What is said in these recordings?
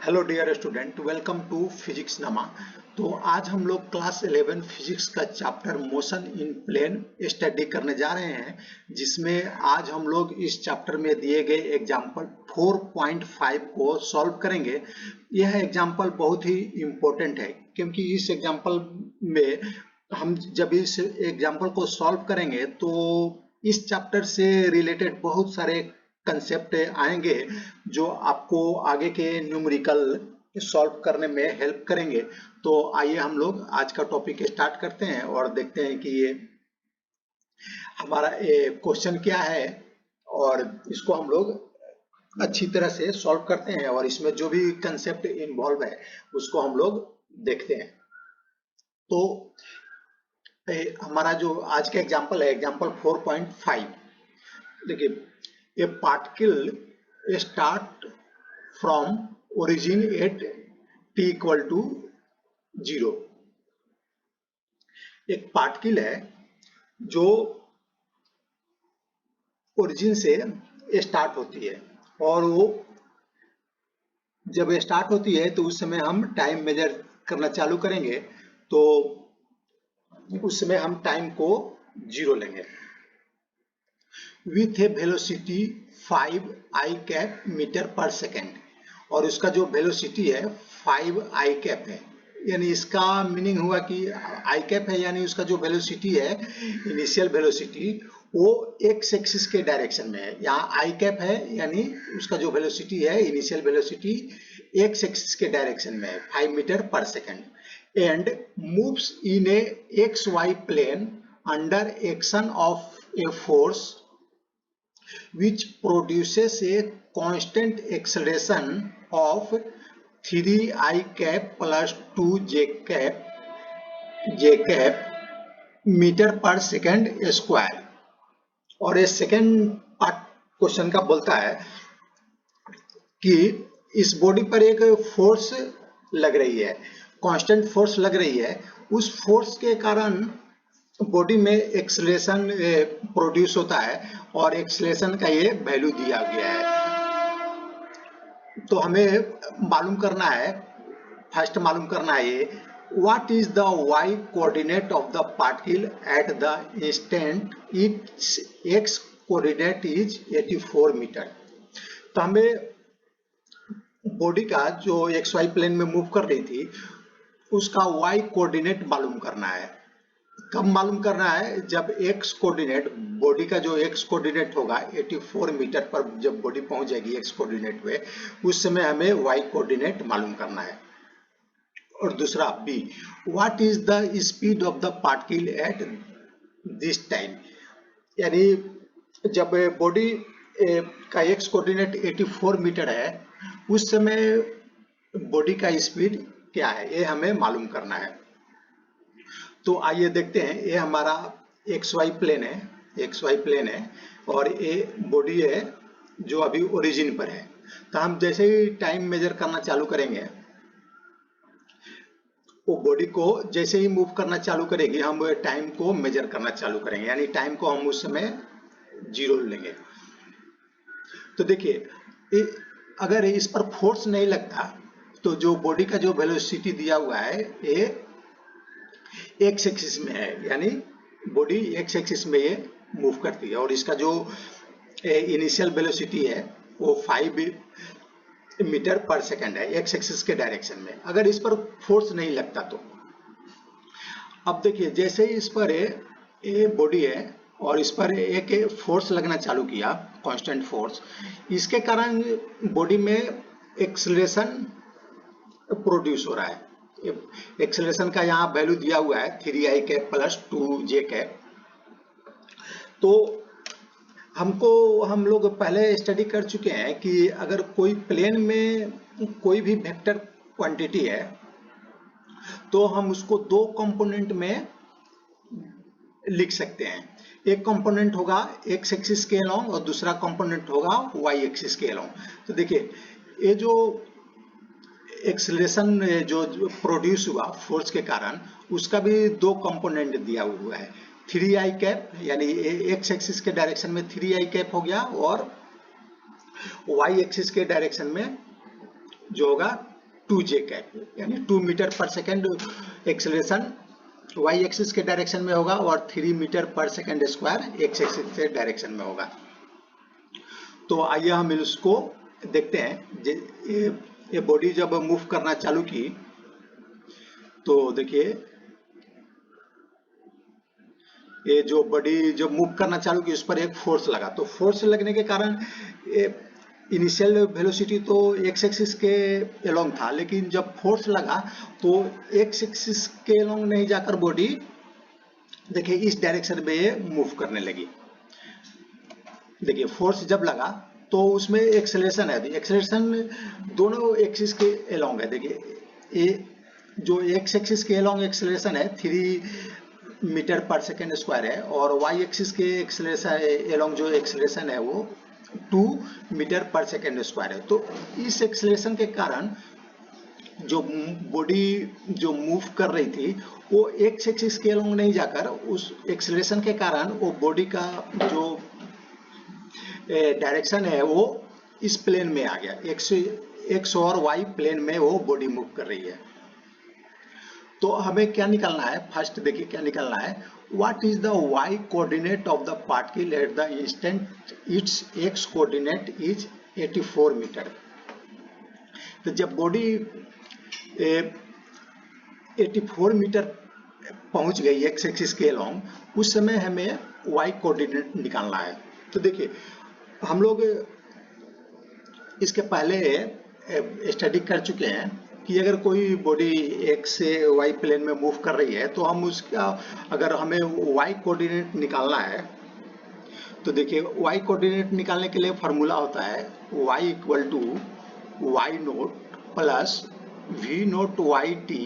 Hello dear student, welcome to physics नमा। तो आज हम लोग क्लास 11 फिजिक्स का chapter motion in plane study करने जा रहे हैं, जिसमें आज हम लोग इस चैप्टर में दिए गए एग्जाम्पल 4.5 को सॉल्व करेंगे। यह एग्जाम्पल बहुत ही इम्पोर्टेंट है, क्योंकि इस एग्जाम्पल में हम जब इस एग्जाम्पल को सॉल्व करेंगे तो इस चैप्टर से रिलेटेड बहुत सारे कंसेप्ट आएंगे जो आपको आगे के न्यूमेरिकल सॉल्व करने में हेल्प करेंगे। तो आइए हम लोग आज का टॉपिक स्टार्ट करते हैं और देखते हैं कि ये हमारा क्वेश्चन क्या है और इसको हम लोग अच्छी तरह से सॉल्व करते हैं और इसमें जो भी कंसेप्ट इन्वॉल्व है उसको हम लोग देखते हैं। तो हमारा जो आज का एग्जाम्पल है एग्जाम्पल 4.5। देखिए, a particle start from origin at t equal to 0। एक पार्टिकल है जो ओरिजिन से स्टार्ट होती है और वो जब स्टार्ट होती है तो उस समय हम टाइम मेजर करना चालू करेंगे, तो उस समय हम टाइम को 0 लेंगे with a velocity 5 I cap metre per second. और उसका जो वेलोसिटी है 5 आई कैप है, यानी इसका मीनिंग हुआ कि आई कैप है यानी उसका जो वेलोसिटी है इनिशियल वेलोसिटी वो एक्स एक्सिस के डायरेक्शन में है। यहाँ आई कैप है यानी उसका जो वेलोसिटी है इनिशियल वेलोसिटी एक्स एक्सिस के डायरेक्शन में है 5 metre per second and moves in a x y plane under action of a force which produces a constant acceleration of 3i cap plus 2j cap metre per second square. और ये second part question का बोलता है कि इस body पर एक force लग रही है, कांस्टेंट फोर्स लग रही है। उस फोर्स के कारण बॉडी में एक्सेलरेशन प्रोड्यूस होता है और एक्सेलरेशन का ये वैल्यू दिया गया है। तो हमें मालूम करना है, फर्स्ट मालूम करना है ये what is the y coordinate of the particle at the instant its x coordinate is 84 metre. तो हमें बॉडी का जो एक्स वाई प्लेन में मूव कर रही थी उसका वाई कोऑर्डिनेट मालूम करना है। कब मालूम करना है? जब एक्स कोऑर्डिनेट, बॉडी का जो एक्स कोऑर्डिनेट होगा 84 मीटर पर जब बॉडी पहुंच जाएगी एक्स कोऑर्डिनेट पे, उस समय हमें वाई कोऑर्डिनेट मालूम करना है। और दूसरा B, what is the speed of the particle at this time. यानी जब बॉडी का एक्स कोऑर्डिनेट 84 मीटर है उस समय बॉडी का स्पीड क्या है, ये हमें मालूम करना है। तो आइए देखते हैं, ये हमारा एक्स वाई प्लेन है और ये बॉडी है जो अभी ओरिजिन पर है। तो हम जैसे ही टाइम मेजर करना चालू करेंगे, वो बॉडी को जैसे ही मूव करना चालू करेगी हम टाइम को मेजर करना चालू करेंगे, यानी टाइम को हम उस समय 0 लेंगे। तो देखिए, अगर इस पर फोर्स नहीं लगता तो जो बॉडी का जो वेलोसिटी दिया हुआ है ये एक्स एक्सिस में है, यानी बॉडी एक्स एक्सिस में ये मूव करती है और इसका जो इनिशियल वेलोसिटी है वो 5 मीटर पर सेकेंड है एक्स एक्सिस के डायरेक्शन में, अगर इस पर फोर्स नहीं लगता तो। अब देखिए, जैसे ही इस पर ये बॉडी है और इस पर एक फोर्स लगना चालू किया, कांस्टेंट फोर्स, इसके कारण बॉडी में एक्सेलरेशन प्रोड्यूस हो रहा है। एक्सेलरेशन का यहाँ वैल्यू दिया हुआ है 3i cap plus 2j cap. तो हम लोग पहले स्टडी कर चुके हैं कि अगर कोई प्लेन में कोई भी वेक्टर क्वांटिटी है तो हम उसको दो कंपोनेंट में लिख सकते हैं। एक कंपोनेंट होगा एक्स एक्सिस के अलोंग और दूसरा कंपोनेंट होगा वाई एक्सिस के अलोंग। तो देखिए, ये जो एक्सेलरेशन जो प्रोड्यूस हुआ फोर्स के कारण, उसका भी दो कंपोनेंट दिया हुआ है, 3i कैप यानी एक्स एक्सिस के डायरेक्शन में 3i कैप हो गया और वाई एक्सिस के डायरेक्शन में जो होगा 2j कैप, यानी 2 metre per second acceleration Y axis के डायरेक्शन में होगा और 3 metre per second square x axis के डायरेक्शन में होगा। तो आइए हम इसको देखते हैं। ये बॉडी जब मूव करना चालू की तो देखिए ये जो बॉडी जब मूव करना चालू की उस पर एक फोर्स लगा, तो फोर्स लगने के कारण इनिशियल वेलोसिटी तो एक्स एक्सिस के एलोंग था, लेकिन जब फोर्स लगा तो एक्स एक्सिस के एलोंग नहीं जाकर बॉडी देखिए इस डायरेक्शन में ये मूव करने लगी। देखिए फोर्स जब लगा तो उसमें एक्सेलरेशन है, एक्सेलरेशन दोनों एक्सिस के एलोंग है। देखिए ये जो एक्स एक्सिस के एलोंग एक्सेलरेशन है 3 मीटर पर सेकेंड स्क्वायर है और वाई एक्सिस के एक्सेलरेशन एलोंग जो एक्सेलरेशन है वो 2 मीटर पर सेकेंड स्क्वायर है। तो इस एक्सेलरेशन के कारण जो बॉडी जो मूव कर रही थी वो एक्स एक्सिस के एलोंग नहीं जाकर उस एक्सेलरेशन के कारण वो बॉडी का जो डायरेक्शन है वो इस प्लेन में आ गया, एक्स और वाई प्लेन में वो बॉडी मूव कर रही है। तो हमें क्या निकालना है, फर्स्ट देखिए क्या निकालना है, what is the y coordinate of the particle at the instant its x coordinate is 84 metre. तो जब बॉडी 84 मीटर पहुंच गई एक्स एक्सिस के अलोंग, उस समय हमें वाई कोऑर्डिनेट निकालना है। तो देखिए हम लोग इसके पहले स्टडी कर चुके हैं कि अगर कोई बॉडी एक्स से वाई प्लेन में मूव कर रही है तो हम उसका अगर हमें वाई कोऑर्डिनेट निकालना है तो देखिए वाई कोऑर्डिनेट निकालने के लिए फॉर्मूला होता है y equal to y naught plus v naught y t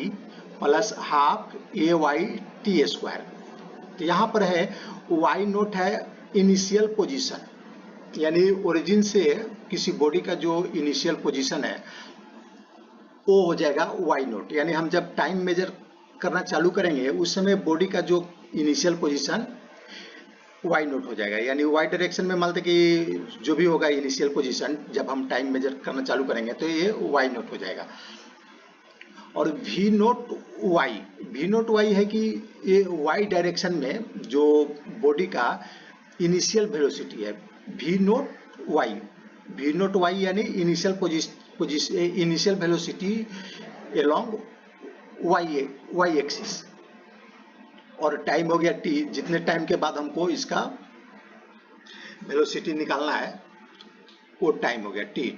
plus half A y t square. तो यहाँ पर है वाई नोट है इनिशियल पोजीशन, यानी ओरिजिन से किसी बॉडी का जो इनिशियल पोजीशन है वो हो जाएगा वाई नोट, यानी हम जब टाइम मेजर करना चालू करेंगे उस समय बॉडी का जो इनिशियल पोजीशन वाई नोट हो जाएगा, यानी वाई डायरेक्शन में मान लेते कि जो भी होगा इनिशियल पोजीशन जब हम टाइम मेजर करना चालू करेंगे तो ये वाई नोट हो जाएगा। और वी नोट वाई है कि ये वाई डायरेक्शन में जो बॉडी का इनिशियल वेलोसिटी है वी नोट वाई यानी initial velocity along y axis, और टाइम हो गया टी, जितने टाइम के बाद हमको इसका वेलोसिटी निकालना है वो टाइम हो गया T,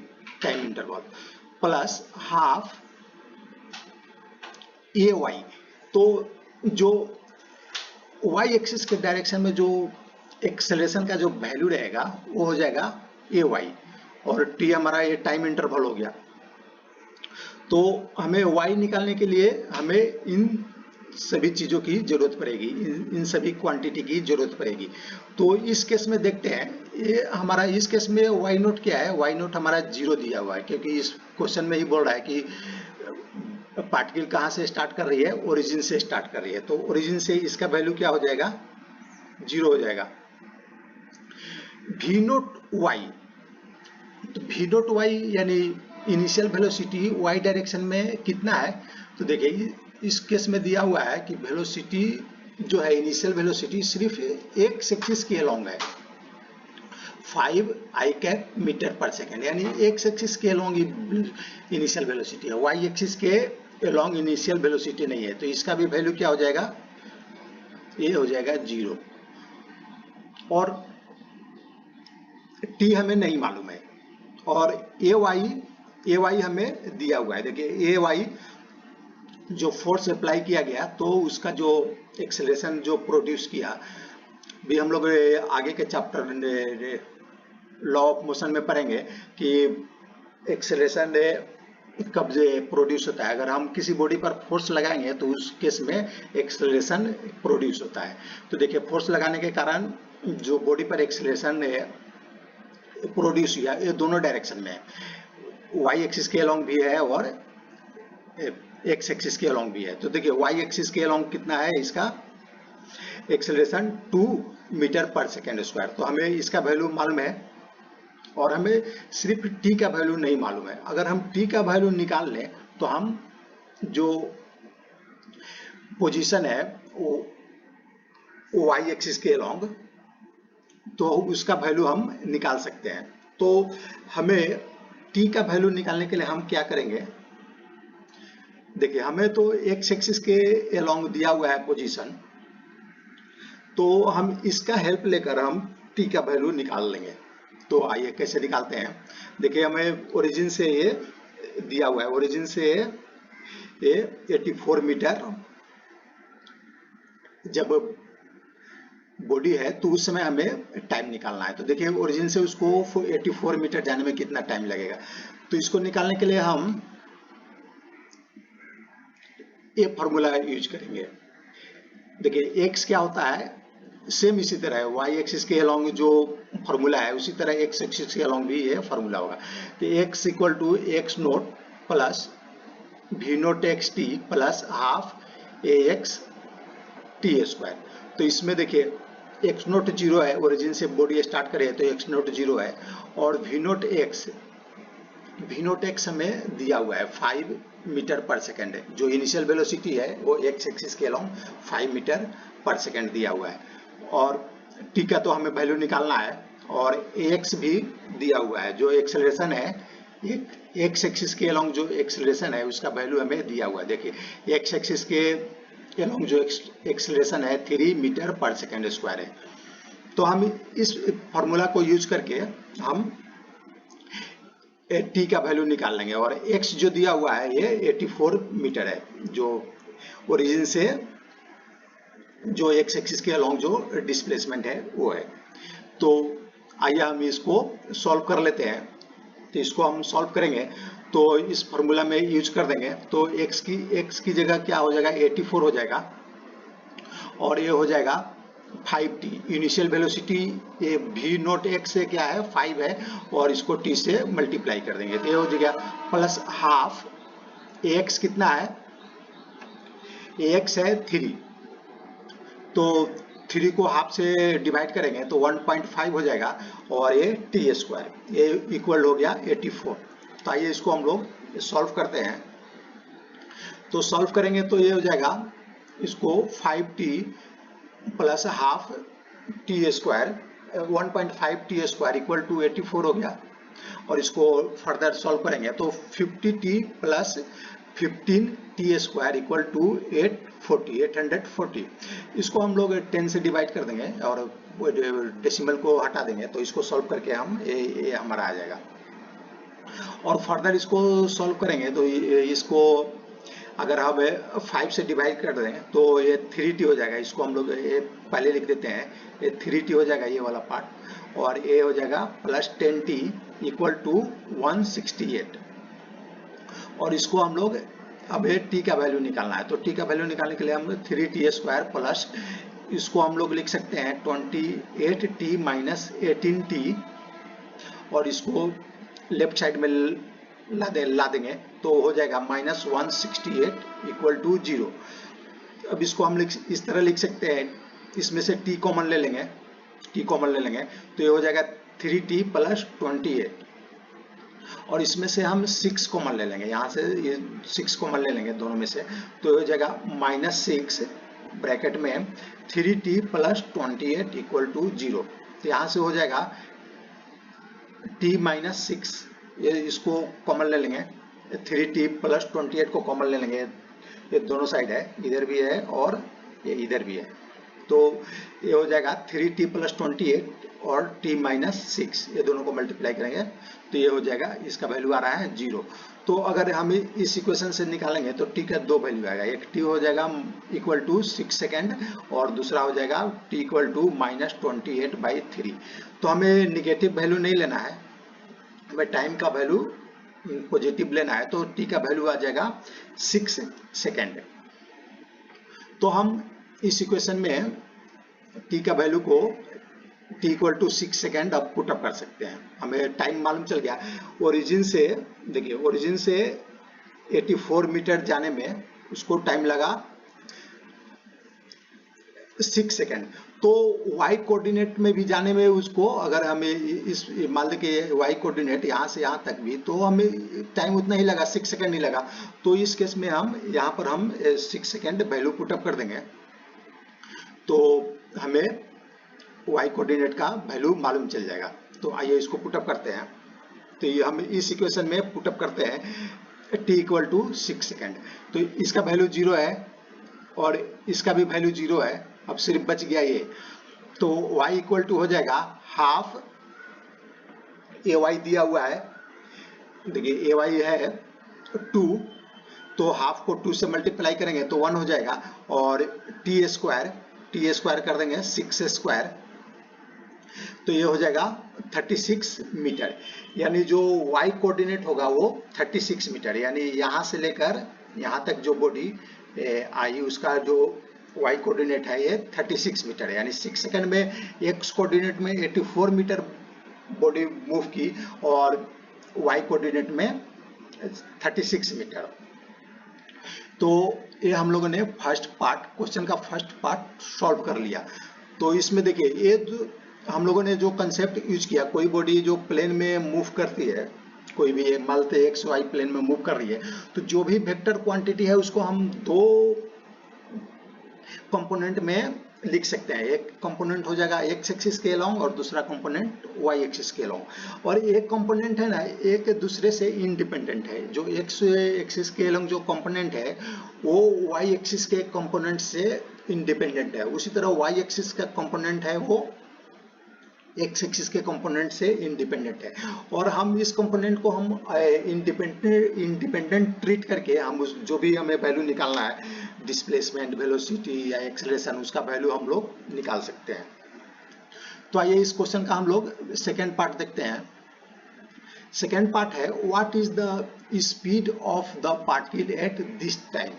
time interval, plus half ए वाई। तो जो वाई एक्सिस के डायरेक्शन में जो एक्सेलरेशन का जो वैल्यू रहेगा वो हो जाएगा ए वाई, और टी हमारा ये टाइम इंटरवल हो गया। तो हमें वाई निकालने के लिए हमें इन सभी चीज़ों की जरूरत पड़ेगी, इन सभी क्वांटिटी की जरूरत पड़ेगी। तो इस केस में देखते हैं, ये हमारा इस केस में वाई नोट क्या है, वाई नोट हमारा 0 दिया हुआ है, क्योंकि इस क्वेश्चन में ही बोल रहा है कि पार्टिकल कहाँ से स्टार्ट कर रही है, ओरिजिन से स्टार्ट कर रही है। तो ओरिजिन से इसका वैल्यू क्या हो जाएगा, 0 हो जाएगा। वी नोट वाई, तो वी नोट वाई यानी इनिशियल वेलोसिटी वाई डायरेक्शन में कितना है, तो देखिए इस केस में दिया हुआ है कि वेलोसिटी जो है इनिशियल वेलोसिटी सिर्फ एक्स एक्सिस के अलोंग है 5 I cap metre per second, यानी एक्स एक्सिस के अलोंग इनिशियल वेलोसिटी है, वाई एक्सिस के अलोंग इनिशियल वेलोसिटी नहीं है। तो इसका भी वैल्यू क्या हो जाएगा, ये हो जाएगा 0, और टी हमें नहीं मालूम है, और ए वाई हमें दिया हुआ है। देखिए ए वाई जो फोर्स अप्लाई किया गया तो उसका जो एक्सेलरेशन जो प्रोड्यूस किया, भी हम लोग आगे के चैप्टर लॉ ऑफ मोशन में पढ़ेंगे कि एक्सेलरेशन कब प्रोड्यूस होता है। अगर हम किसी बॉडी पर फोर्स लगाएंगे तो उस केस में एक्सेलरेशन प्रोड्यूस होता है। तो देखिए फोर्स लगाने के कारण जो बॉडी पर एक्सेलरेशन प्रोड्यूस हुआ ये दोनों डायरेक्शन में है, वाई एक्सिस के अलोंग भी है और एक्स एक्सिस के अलोंग भी है। तो देखिए वाई एक्सिस के अलोंग कितना है इसका acceleration 2 metre per second square, तो हमें इसका वैल्यू मालूम है, और हमें सिर्फ टी का वैल्यू नहीं मालूम है। अगर हम टी का वैल्यू निकाल लें तो हम जो पोजीशन है वो वाई एक्सिस के अलोंग, तो उसका वैल्यू हम निकाल सकते हैं। तो हमें टी का वैल्यू निकालने के लिए हम क्या करेंगे, देखिए हमें तो एक्स एक्सिस के अलोंग दिया हुआ है पोजीशन, तो हम इसका हेल्प लेकर हम टी का वैल्यू निकाल लेंगे। तो आइए कैसे निकालते हैं। देखिए हमें ओरिजिन से ये दिया हुआ है, ओरिजिन से ये 84 मीटर जब बॉडी है तो उस समय हमें टाइम निकालना है। तो देखिए ओरिजिन से उसको 84 मीटर जाने में कितना टाइम लगेगा। तो इसको निकालने के लिए हम ये फॉर्मूला यूज करेंगे। देखिए एक्स क्या होता है, सेम इसी तरह है, वाई एक्सिस के अलोंग जो फॉर्मूला है उसी तरह एक्स एक्सिस के अलोंग भी ये फॉर्मूला होगा। तो x equal to x naught plus v naught x t plus half a x t square. तो इसमें देखिए एक्स नोट जीरो है, ओरिजिन से बॉडी स्टार्ट करे तो एक्स नोट जीरो है, और वी नोट एक्स हमें दिया हुआ है 5 मीटर पर सेकेंड है। जो इनिशियल वेलोसिटी है वो एक्स एक्सिस के अलोंग 5 मीटर पर सेकेंड दिया हुआ है, और टी का तो हमें वैल्यू निकालना है, और एक्स भी दिया हुआ है। जो एक्सेलरेशन है एक्स एक्सिस के अलोंग जो एक्सेलरेशन है उसका वैल्यू हमें दिया हुआ है। देखिए एक्स एक्सिस के अलोंग जो एक्सेलरेशन है 3 मीटर पर सेकेंड स्क्वायर है। तो हम इस फॉर्मूला को यूज करके हम टी का वैल्यू निकाल लेंगे, और एक्स जो दिया हुआ है ये 84 मीटर है, जो ओरिजिन से जो एक्स एक्सिस के अलोंग जो डिस्प्लेसमेंट है वो है। तो आइए हम इसको सॉल्व कर लेते हैं। तो इसको हम सॉल्व करेंगे तो इस फॉर्मूला में यूज कर देंगे, तो एक्स की जगह क्या हो जाएगा 84 हो जाएगा, और ये हो जाएगा 5t। इनिशियल वेलोसिटी ये वी नोट एक्स से क्या है 5 है, और इसको t से मल्टीप्लाई कर देंगे तो ये हो जाएगा प्लस हाफ एक्स कितना है, एक्स है 3, तो 3 को हाफ से डिवाइड करेंगे तो 1.5 हो जाएगा, और ये टी स्क्वायर ये इक्वल हो गया 84। तो आइए इसको हम लोग सॉल्व करते हैं। तो सॉल्व करेंगे तो ये हो जाएगा, इसको 5t plus half t square 1.5 t square equal to 84 हो गया, और इसको फर्दर सॉल्व करेंगे तो 50t plus 15 t square equal to 840। इसको हम लोग 10 से डिवाइड कर देंगे और डेसिमल को हटा देंगे, तो इसको सॉल्व करके हम ये हमारा आ जाएगा। और फर्दर इसको सॉल्व करेंगे तो इसको अगर हम 5 से डिवाइड कर दें तो ये 3t हो जाएगा। इसको हम लोग ये पहले लिख देते हैं, ये 3t हो जाएगा ये वाला पार्ट, और ये हो जाएगा प्लस 10t इक्वल टू 168। और इसको हम लोग अब ये t का वैल्यू निकालना है, तो t का वैल्यू निकालने के लिए हम 3t स्क्वायर प्लस इसको हम लोग लिख सकते हैं 28t माइनस 18t, और इसको लेफ्ट साइड में ला देंगे तो हो जाएगा माइनस 168 इक्वल टू 0। अब इसको हम इस तरह लिख सकते हैं, इसमें से t कॉमन ले लेंगे, तो ये हो जाएगा 3t प्लस 28, और इसमें से हम 6 कॉमन ले लेंगे, यहाँ से ये 6 कॉमन ले लेंगे दोनों में से, तो ये हो जाएगा -6 ब्रैकेट में 3t प्लस 28 इक्वल टू 0। तो यहाँ से हो जाएगा t माइनस 6, ये इसको कॉमन ले लेंगे, 3t प्लस 28 को कॉमन ले लेंगे, ये दोनों साइड है, इधर भी है और ये इधर भी है, तो ये हो जाएगा 3t प्लस 28 और t माइनस 6, ये दोनों को मल्टीप्लाई करेंगे तो ये हो जाएगा, इसका वैल्यू आ रहा है 0। तो अगर हम इस इक्वेशन से निकालेंगे तो t का 2 वैल्यू आएगा, एक t हो जाएगा इक्वल टू 6 सेकेंड, और दूसरा हो जाएगा t इक्वल टू -28/3। तो हमें निगेटिव वैल्यू नहीं लेना है, हमें टाइम का वैल्यू पॉजिटिव लेना है, तो t का वैल्यू आ जाएगा 6 सेकेंड। तो हम इस इक्वेशन में t का वैल्यू को t इक्वल टू 6 सेकेंड अब पुट अप कर सकते हैं। हमें टाइम मालूम चल गया, ओरिजिन से देखिए, ओरिजिन से 84 मीटर जाने में उसको टाइम लगा 6 सेकेंड, तो y कोऑर्डिनेट में भी जाने में उसको अगर हमें इस मान लें कि y कोऑर्डिनेट यहाँ से यहाँ तक भी, तो हमें टाइम उतना ही लगा, 6 सेकंड ही लगा। तो इस केस में हम यहाँ पर हम 6 सेकंड वैल्यू पुटअप कर देंगे, तो हमें y कोऑर्डिनेट का वैल्यू मालूम चल जाएगा। तो आइए इसको पुटअप करते हैं। तो ये हम इस इक्वेशन में पुटअप करते हैं t इक्वल टू 6 सेकेंड। तो इसका वैल्यू 0 है और इसका भी वैल्यू 0 है। अब सिर्फ बच गया ये, तो y इक्वल टू हो जाएगा हाफ ay दिया हुआ है, देखिए ay है 2, तो हाफ को 2 से मल्टीप्लाई करेंगे तो 1 हो जाएगा, और टी स्क्वायर कर देंगे 6 स्क्वायर, तो ये हो जाएगा 36 मीटर। यानी जो y कोऑर्डिनेट होगा वो 36 मीटर, यानी यहाँ से लेकर यहाँ तक जो बॉडी आई उसका जो y कोऑर्डिनेट है ये 36 मीटर है। यानी 6 सेकंड में x कोऑर्डिनेट में 84 मीटर बॉडी मूव की और y कोऑर्डिनेट में 36 मीटर। तो ये हम लोगों ने क्वेश्चन का फर्स्ट पार्ट सॉल्व कर लिया। तो इसमें देखिए ये हम लोगों ने जो कंसेप्ट यूज किया, कोई बॉडी जो प्लेन में मूव करती है, कोई भी मान लेते एक्स वाई प्लेन में मूव कर रही है, तो जो भी वेक्टर क्वांटिटी है उसको हम दो कंपोनेंट में लिख सकते हैं। एक कंपोनेंट हो जाएगा एक्स एक्सिस के अलोंग और दूसरा कंपोनेंट वाई एक्सिस के अलोंग। और एक कंपोनेंट है ना, एक दूसरे से इंडिपेंडेंट है। जो एक्स एक्सिस के अलोंग जो कंपोनेंट है वो वाई एक्सिस के कंपोनेंट से इंडिपेंडेंट है। उसी तरह वाई एक्सिस का कंपोनेंट है वो एक्स एक्सिस के कंपोनेंट से इंडिपेंडेंट है। और हम इस कंपोनेंट को हम इंडिपेंडेंट ट्रीट करके हम उस जो भी हमें वैल्यू निकालना है, डिस्प्लेसमेंट, वेलोसिटी या एक्सेलरेशन, उसका वैल्यू हम लोग निकाल सकते हैं। तो आइए इस क्वेश्चन का हम लोग सेकेंड पार्ट देखते हैं। सेकेंड पार्ट है what is the speed of the particle at this time.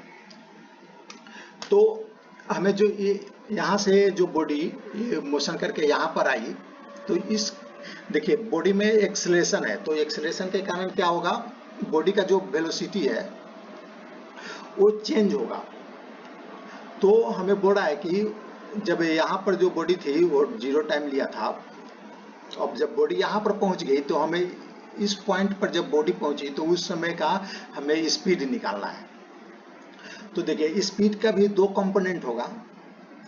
तो हमें जो यहाँ से जो बॉडी मोशन करके यहाँ पर आई, तो इस देखिए बॉडी में एक्सेलरेशन है, तो एक्सेलरेशन के कारण क्या होगा, बॉडी का जो वेलोसिटी है वो चेंज होगा। तो हमें बोला है कि जब यहाँ पर जो बॉडी थी वो 0 टाइम लिया था, अब जब बॉडी यहाँ पर पहुँच गई तो हमें इस पॉइंट पर जब बॉडी पहुँची तो उस समय का हमें स्पीड निकालना है। तो देखिए स्पीड का भी दो कंपोनेंट होगा,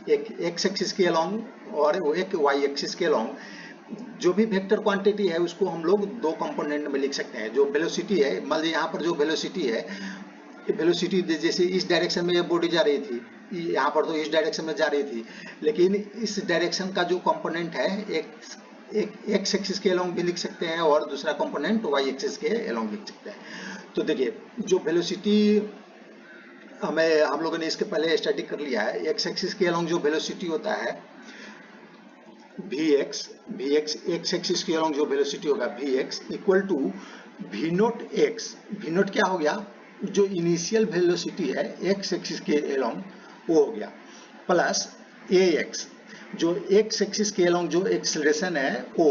एक एक्स एक्सिस के अलोंग और एक वाई एक्सिस के अलोंग। जो भी वेक्टर क्वांटिटी है उसको हम लोग दो कंपोनेंट में लिख सकते हैं। जो वेलोसिटी है, मान लीजिए यहाँ पर जो वेलोसिटी है, वेलोसिटी जैसे इस डायरेक्शन में ये बॉडी जा रही थी, यहाँ पर तो इस डायरेक्शन में जा रही थी, लेकिन इस डायरेक्शन का जो कंपोनेंट है एक एक्स एक्सिस के अलोंग भी लिख सकते हैं और दूसरा कंपोनेंट वाई एक्सिस के अलोंग लिख सकते हैं। तो देखिए जो वेलोसिटी हम लोगों ने इसके पहले स्टडी कर लिया है, एक्स एक्सिस के अलोंग जो वेलोसिटी होता है Vx एक्स एक्सिस के अलोंग जो वेलोसिटी होगा Vx equal to V naught x. V naught क्या हो गया, जो इनिशियल वेलोसिटी है एक्स एक्सिस के अलोंग वो हो गया, प्लस Ax जो एक्स एक्सिस के अलोंग जो एक्सेलरेशन है वो,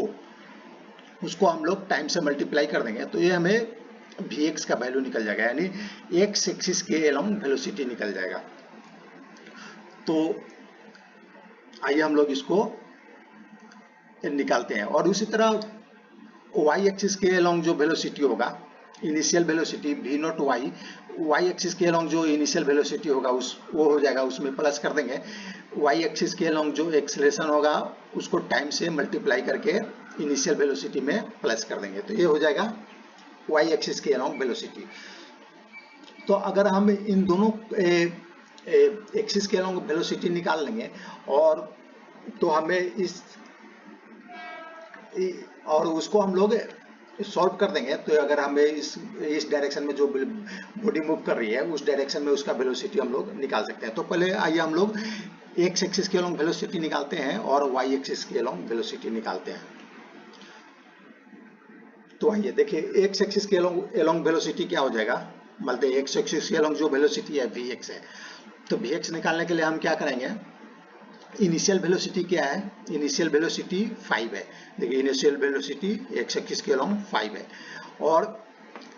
उसको हम लोग टाइम से मल्टीप्लाई कर देंगे तो ये हमें Vx का वैल्यू निकल जाएगा, यानी एक्स एक्सिस के अलोंग वेलोसिटी निकल जाएगा। तो आइए हम लोग इसको निकालते हैं। और उसी तरह वाई एक्सिस के अलोंग जो वेलोसिटी होगा, initial velocity V naught y, y axis के अलोंग जो इनिशियल वेलोसिटी होगा वो हो जाएगा, उसमें प्लस कर देंगे। वाई एक्सिस के अलोंग जो एक्सेलरेशन होगा उसको टाइम से मल्टीप्लाई करके इनिशियल वेलोसिटी में प्लस कर देंगे, तो ये हो जाएगा वाई एक्सिस के अलोंग वेलोसिटी। तो अगर हम इन दोनों एक्सिस के अलोंग वेलोसिटी निकाल लेंगे और तो हमें और उसको हम लोग सॉल्व कर देंगे, तो अगर हमें इस डायरेक्शन में जो बॉडी मूव कर रही है उस डायरेक्शन में उसका वेलोसिटी हम लोग निकाल सकते हैं। तो पहले आइए हम लोग एक्स एक्सिस के अलोंग वेलोसिटी निकालते हैं और वाई एक्सिस के अलोंग वेलोसिटी निकालते हैं। तो आइए देखिए एक्स एक्सिस के अलोंग वेलोसिटी क्या हो जाएगा, मतलब एक्स एक्सिस के अलोंग जो वेलोसिटी है Vx है, तो Vx निकालने के लिए हम क्या करेंगे, इनिशियल वेलोसिटी क्या है, इनिशियल वेलोसिटी 5 है। देखिए इनिशियल वेलोसिटी एक्स एक्सिस के अलोंग 5 है और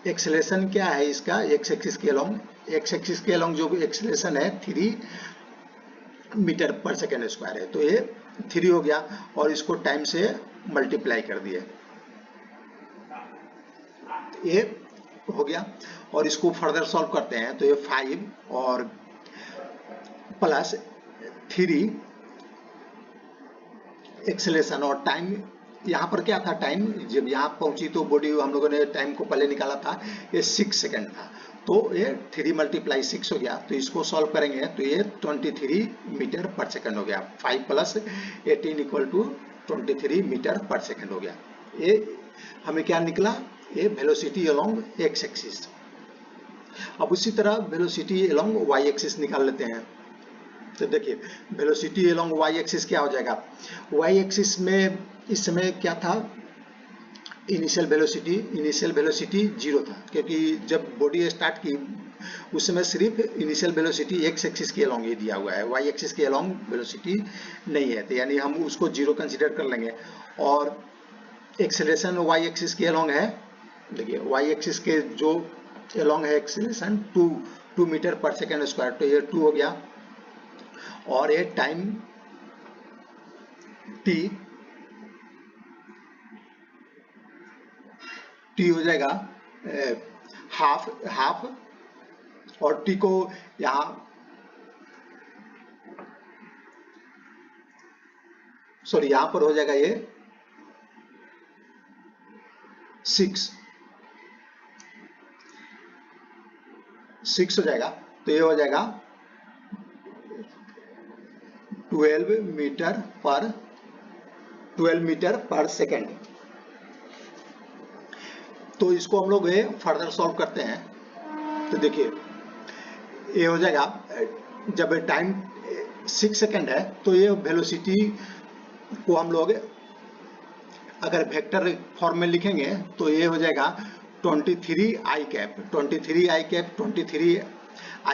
एक्सेलरेशन क्या है इसका, एक्स एक्सिस के अलोंग जो एक्सेलरेशन है 3 मीटर पर सेकेंड स्क्वायर है, तो ये 3 हो गया और इसको टाइम से मल्टीप्लाई कर दिए, ये हो गया। और इसको फर्दर सॉल्व करते हैं तो ये 5 और प्लस 3 एक्सेलेरेशन और टाइम, यहाँ पर क्या था टाइम, जब यहाँ पहुंची तो बॉडी हम लोगों ने टाइम को पहले निकाला था, ये 6 सेकंड था, तो ये 3 × 6 हो गया। तो इसको सॉल्व करेंगे तो ये 23 मीटर पर सेकंड हो गया। 5 + 18 = 23 मीटर पर सेकंड हो गया। ये हमें क्या निकला, ये वेलोसिटी अलोंग एक्स एक्सिस। अब उसी तरह वेलोसिटी अलोंग वाई एक्सिस निकाल लेते हैं। तो देखिए वेलोसिटी अलोंग वाई एक्सिस क्या हो जाएगा, वाई एक्सिस में इस समय क्या था, इनिशियल वेलोसिटी 0 था, क्योंकि जब बॉडी स्टार्ट की उस समय सिर्फ इनिशियल वेलोसिटी एक्स एक्सिस के अलोंग ही दिया हुआ है, वाई एक्सिस के अलोंग वेलोसिटी नहीं है, तो यानी हम उसको 0 कंसीडर कर लेंगे। और एक्सेलरेशन वाई एक्सिस के अलोंग है, देखिए वाई एक्सिस के जो अलोंग है acceleration 2 metre per second square, तो ये 2 हो गया। और ये टाइम टी हो जाएगा हाफ और टी को यहाँ सॉरी यहाँ पर हो जाएगा ये 6 हो जाएगा, तो ये हो जाएगा 12 मीटर पर सेकेंड। तो इसको हम लोग फर्दर सॉल्व करते हैं। तो देखिए ये हो जाएगा, जब टाइम 6 सेकेंड है तो ये वेलोसिटी को हम लोग अगर वेक्टर फॉर्म में लिखेंगे तो ये हो जाएगा 23 आई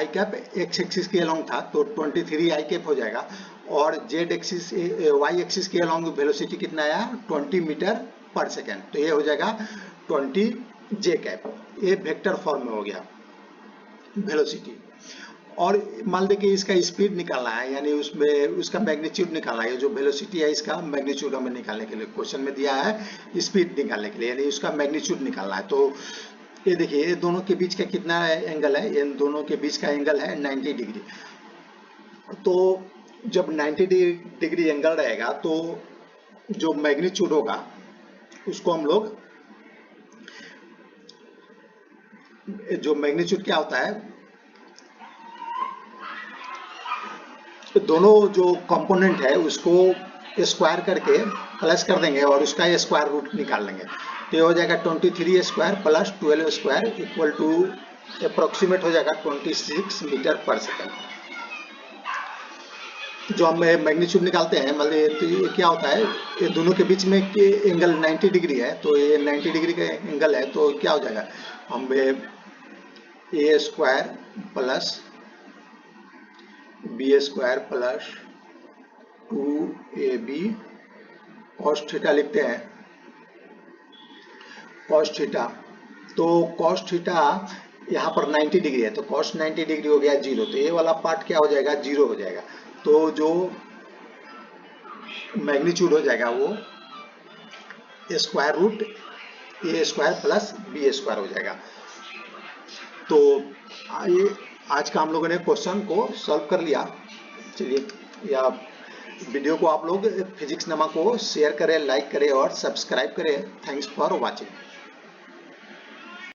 कैप एक्स एक्सिस के अलोंग था, तो 23 आई कैप हो जाएगा। और जेड एक्सिस वाई एक्सिस के अलोंग वेलोसिटी कितना आया, 20 मीटर पर सेकेंड, तो ये हो जाएगा 20 जे कैप। ये वेक्टर फॉर्म में हो गया वेलोसिटी। और मान लें कि इसका स्पीड निकालना है, यानी उसमें उसका मैग्नीट्यूड निकालना है, जो वेलोसिटी है इसका मैग्नीट्यूड हमें निकालने के लिए क्वेश्चन में दिया है, स्पीड निकालने के लिए, यानी उसका मैग्नीट्यूड निकालना है। तो ये देखिए ये दोनों के बीच का कितना एंगल है, इन दोनों के बीच का एंगल है 90 डिग्री। तो जब 90 डिग्री एंगल रहेगा तो जो मैग्नीट्यूड होगा उसको हम लोग, जो मैग्नीट्यूड क्या होता है, दोनों जो कंपोनेंट है उसको स्क्वायर करके प्लस कर देंगे और उसका स्क्वायर रूट निकाल लेंगे, तो ये हो जाएगा 23 square plus 12 square equal to approximate हो जाएगा 26 मीटर पर सेकेंड। जो हम मैग्नीट्यूड निकालते हैं, मतलब तो ये क्या होता है, ये दोनों के बीच में एंगल 90 डिग्री है, तो ये 90 डिग्री का एंगल है, तो क्या हो जाएगा, हम A square plus B square plus 2ab cos theta लिखते हैं, कॉस थीटा। तो कॉस थीटा यहाँ पर 90 डिग्री है, तो कॉस 90 डिग्री हो गया 0, तो ये वाला पार्ट क्या हो जाएगा, 0 हो जाएगा। तो जो मैग्नीट्यूड हो जाएगा वो स्क्वायर रूट ए स्क्वायर प्लस बी स्क्वायर हो जाएगा। तो ये आज का हम लोगों ने क्वेश्चन को सॉल्व कर लिया। चलिए, या वीडियो को आप लोग फिजिक्स नमा को शेयर करें, लाइक करें और सब्सक्राइब करें। Thanks for watching.